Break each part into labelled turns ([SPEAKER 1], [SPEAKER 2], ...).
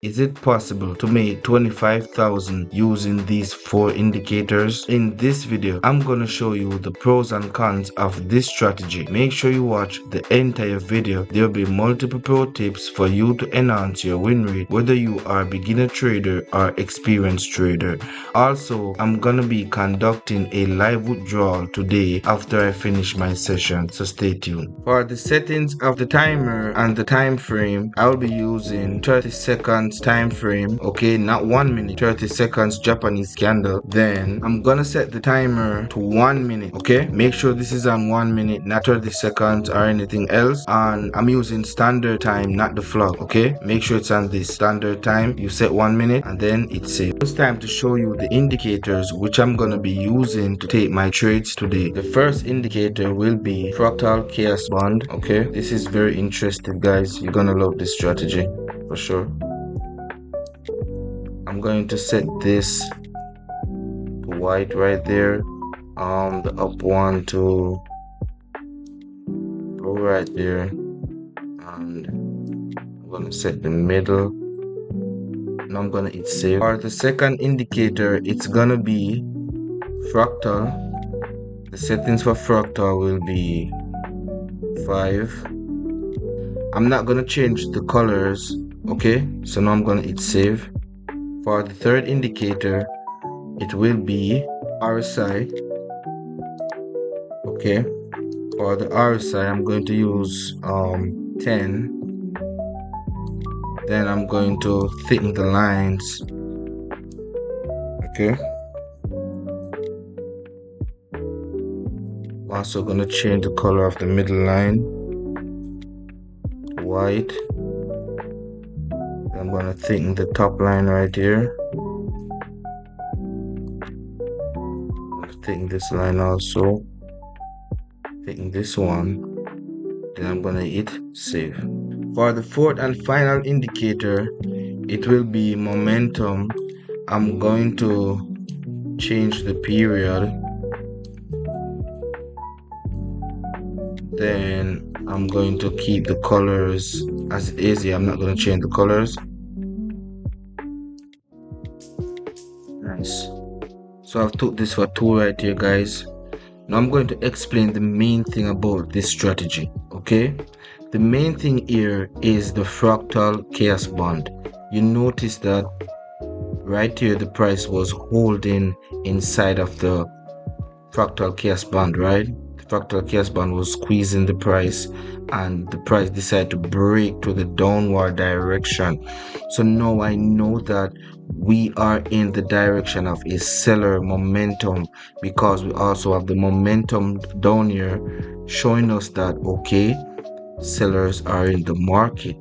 [SPEAKER 1] Is it possible to make 25,000 using these 4 indicators? In this video, I'm gonna show you the pros and cons of this strategy. Make sure you watch the entire video. There will be multiple pro tips for you to enhance your win rate, whether you are a beginner trader or experienced trader. Also, I'm gonna be conducting a live withdrawal today after I finish my session, so stay tuned. For the settings of the timer and the time frame, I'll be using 30 seconds time frame, okay, not 1 minute, 30 seconds Japanese candle. Then I'm gonna set the timer to 1 minute, okay. Make sure this is on 1 minute, not 30 seconds or anything else. And I'm using standard time, not the flock, okay. Make sure it's on this standard time. You set 1 minute and then it's safe. It's time to show you the indicators which I'm gonna be using to take my trades today. The first indicator will be fractal chaos bond, okay. This is very interesting, guys. You're gonna love this strategy for sure. I'm going to set this to white right there, the up one to go right there, and I'm gonna set the middle, and I'm gonna hit save. For the second indicator, it's gonna be fractal. The settings for fractal will be 5. I'm not gonna change the colors, okay, so now I'm gonna hit save. For the third indicator, it will be RSI, okay. For the RSI, I'm going to use 10. Then I'm going to thicken the lines, okay. I'm also going to change the color of the middle line to white. I'm going to thicken the top line right here. I'm going to thicken this line also. Thicken this one. Then I'm going to hit save. For the fourth and final indicator, it will be momentum. I'm going to change the period. Then I'm going to keep the colors as it is here. I'm not going to change the colors. Nice. So I've took this for 2 right here, guys. Now I'm going to explain the main thing about this strategy, okay? The main thing here is the fractal chaos bond. You notice that right here the price was holding inside of the fractal chaos band, right? The fractal chaos band was squeezing the price, and the price decided to break to the downward direction. So now I know that we are in the direction of a seller momentum, because we also have the momentum down here showing us that, okay, sellers are in the market,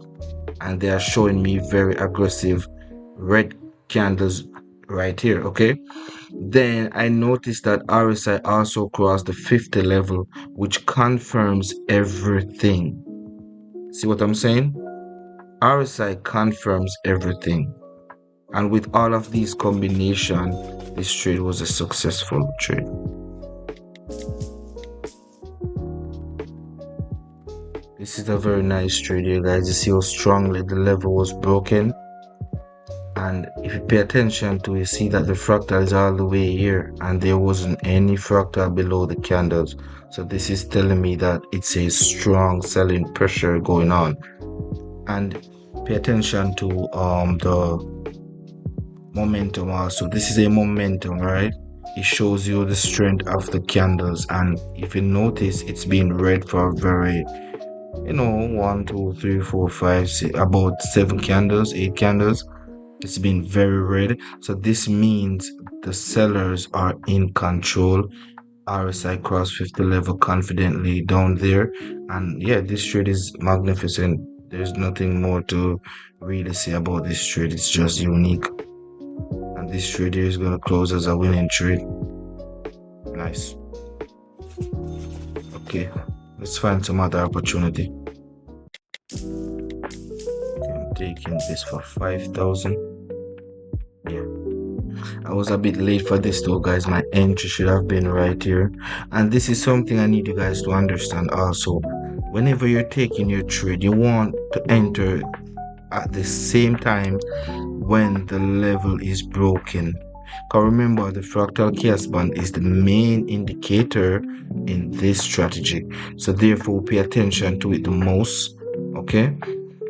[SPEAKER 1] and they are showing me very aggressive red candles right here, okay. Then I noticed that RSI also crossed the 50 level, which confirms everything. See what I'm saying? RSI confirms everything, and with all of these combination, this trade was a successful trade. This is a very nice trade here, guys. You see how strongly the level was broken. And if you pay attention to it, you see that the fractal is all the way here, and there wasn't any fractal below the candles. So this is telling me that it's a strong selling pressure going on. And pay attention to the momentum also. This is a momentum, right? It shows you the strength of the candles, and if you notice, it's been red for a very, 1, 2, 3, 4, 5, 6, about 7 candles, 8 candles. It's been very red, so this means the sellers are in control. RSI cross 50 level confidently down there, and yeah, this trade is magnificent. There's nothing more to really say about this trade. It's just unique, and this trade here is going to close as a winning trade. Nice. Okay, let's find some other opportunity. I'm taking this for 5,000. Yeah, I was a bit late for this though, guys. My entry should have been right here, and this is something I need you guys to understand also. Whenever you're taking your trade, you want to enter at the same time when the level is broken. Because remember, the fractal chaos band is the main indicator in this strategy. So therefore, pay attention to it the most. Okay,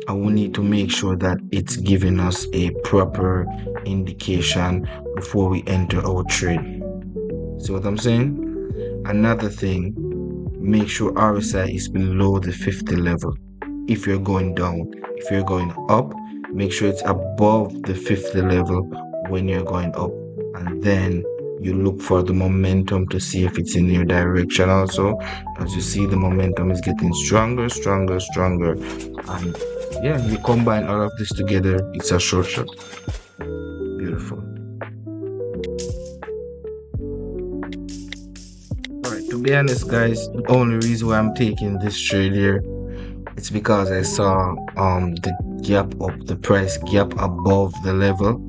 [SPEAKER 1] and we need to make sure that it's giving us a proper indication before we enter our trade. See what I'm saying? Another thing, make sure RSI is below the 50 level. If you're going down, if you're going up, make sure it's above the 50 level when you're going up, and then you look for the momentum to see if it's in your direction. Also, as you see, the momentum is getting stronger, and yeah, you combine all of this together, it's a short shot. Beautiful. All right, to be honest, guys, the only reason why I'm taking this trade here, it's because I saw the gap up, the price gap above the level,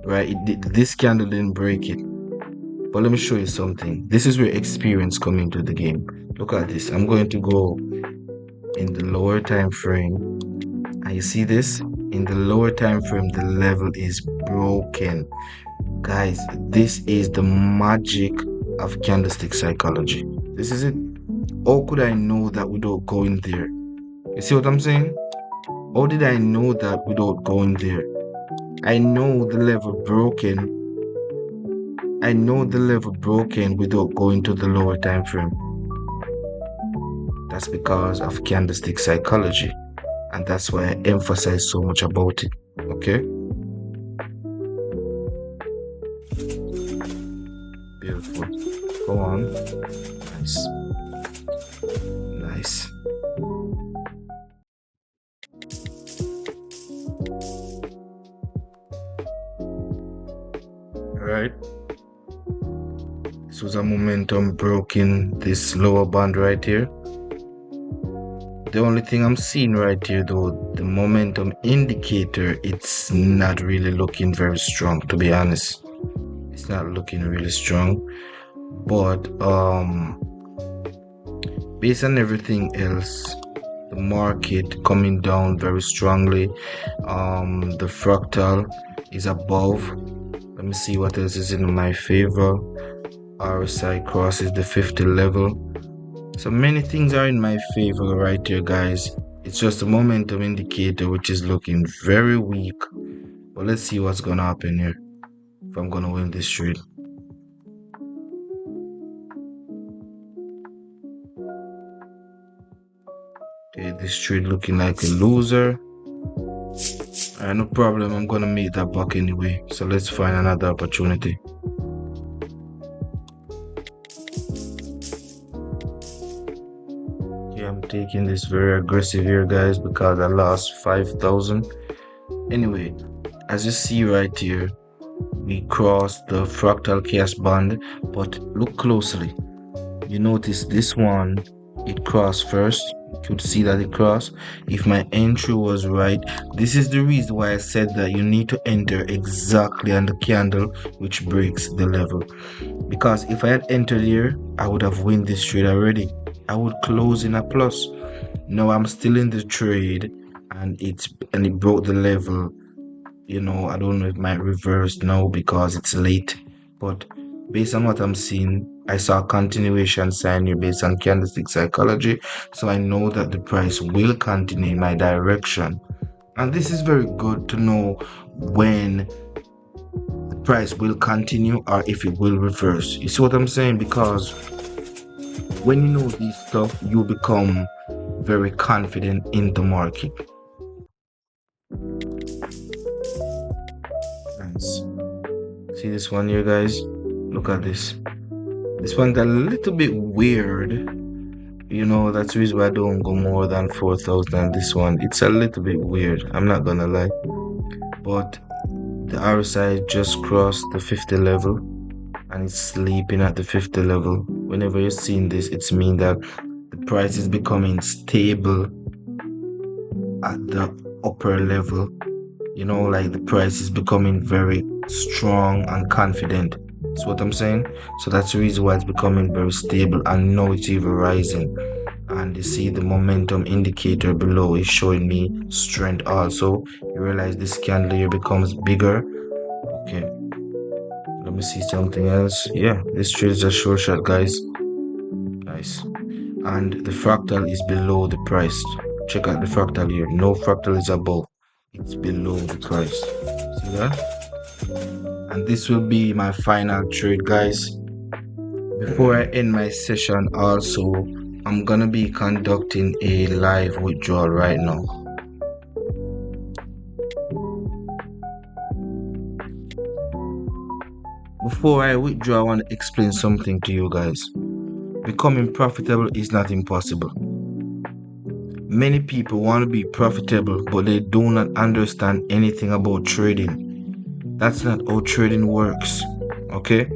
[SPEAKER 1] right? This candle didn't break it. But let me show you something. This is where experience comes into the game. Look at this. I'm going to go in the lower time frame. And you see this? In the lower time frame, the level is broken. Guys, this is the magic of candlestick psychology. This is it. How could I know that without going there? You see what I'm saying? How did I know that without going there? I know the level broken. I know the level broken without going to the lower time frame. That's because of candlestick psychology, and that's why I emphasize so much about it. Okay? Beautiful. Go on. Nice. Nice. Alright. This was a momentum broken this lower band right here. The only thing I'm seeing right here though, the momentum indicator, it's not really looking very strong, to be honest. It's not looking really strong. But based on everything else, the market coming down very strongly, the fractal is above. Let me see what else is in my favor. RSI crosses the 50 level. So many things are in my favor right here, guys. It's just a momentum indicator which is looking very weak. But let's see what's gonna happen here if I'm gonna win this trade. Okay, this trade looking like a loser. Alright, no problem. I'm gonna make that buck anyway. So let's find another opportunity. I'm taking this very aggressive here, guys, because I lost 5,000. Anyway, as you see right here, we crossed the fractal chaos band, but look closely. You notice this one, it crossed first. You could see that it crossed. If my entry was right, this is the reason why I said that you need to enter exactly on the candle which breaks the level. Because if I had entered here, I would have won this trade already. I would close in a plus. Now I'm still in the trade, and it broke the level. You know, I don't know if it might reverse now because it's late, but based on what I'm seeing, I saw a continuation sign here based on candlestick psychology, so I know that the price will continue in my direction. And this is very good to know when the price will continue or if it will reverse. You see what I'm saying? Because when you know this stuff, you become very confident in the market. Nice. See this one here, guys? Look at this. This one's a little bit weird. You know, that's the reason why I don't go more than 4,000. This one, it's a little bit weird. I'm not gonna lie. But the RSI just crossed the 50 level, and it's sleeping at the 50 level. Whenever you're seeing this, it's mean that the price is becoming stable at the upper level. You know, like the price is becoming very strong and confident. That's what I'm saying. So that's the reason why it's becoming very stable, and now it's even rising. and you see the momentum indicator below is showing me strength also. You realize this candle here becomes bigger. Okay, let me see something else. Yeah, this trade is a short shot, guys. Nice. And the fractal is below the price. Check out the fractal here. No fractal is above, it's below the price. See that? And this will be my final trade, guys. Before I end my session also, I'm gonna be conducting a live withdrawal right now. Before I withdraw, I want to explain something to you guys. Becoming profitable is not impossible. Many people want to be profitable, but they do not understand anything about trading. That's not how trading works, okay?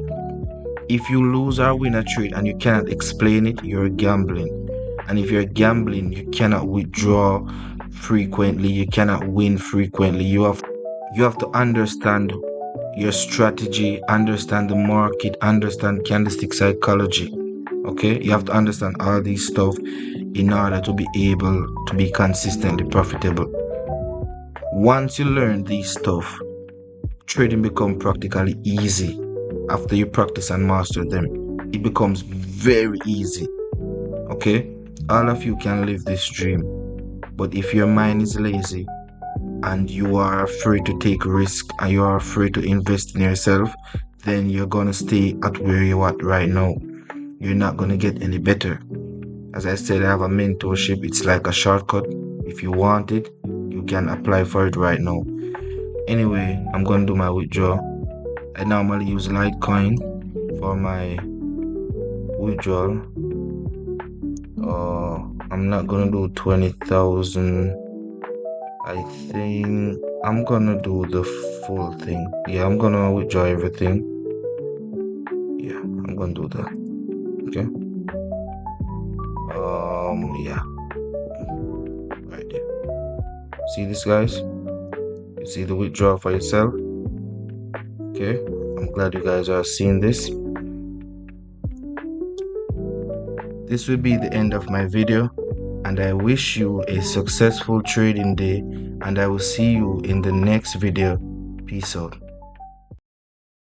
[SPEAKER 1] If you lose or win a trade and you cannot explain it, you're gambling. And if you're gambling, you cannot withdraw frequently, you cannot win frequently. You have to understand your strategy, understand the market, understand candlestick psychology. Okay, you have to understand all these stuff in order to be able to be consistently profitable. Once you learn these stuff, trading becomes practically easy. After you practice and master them, it becomes very easy. Okay, all of you can live this dream, but if your mind is lazy and you are afraid to take risk and you are afraid to invest in yourself, then you're gonna stay at where you're at right now. You're not gonna get any better. As I said, I have a mentorship. It's like a shortcut. If you want it, you can apply for it right now. Anyway, I'm gonna do my withdrawal. I normally use Litecoin for my withdrawal. I'm not gonna do 20,000. I think I'm gonna do the full thing. Yeah, I'm gonna withdraw everything. Yeah, I'm gonna do that. Okay. Yeah. Right there. See this, guys? You see the withdrawal for yourself? Okay. I'm glad you guys are seeing this. This will be the end of my video, and I wish you a successful trading day, and I will see you in the next video. Peace out.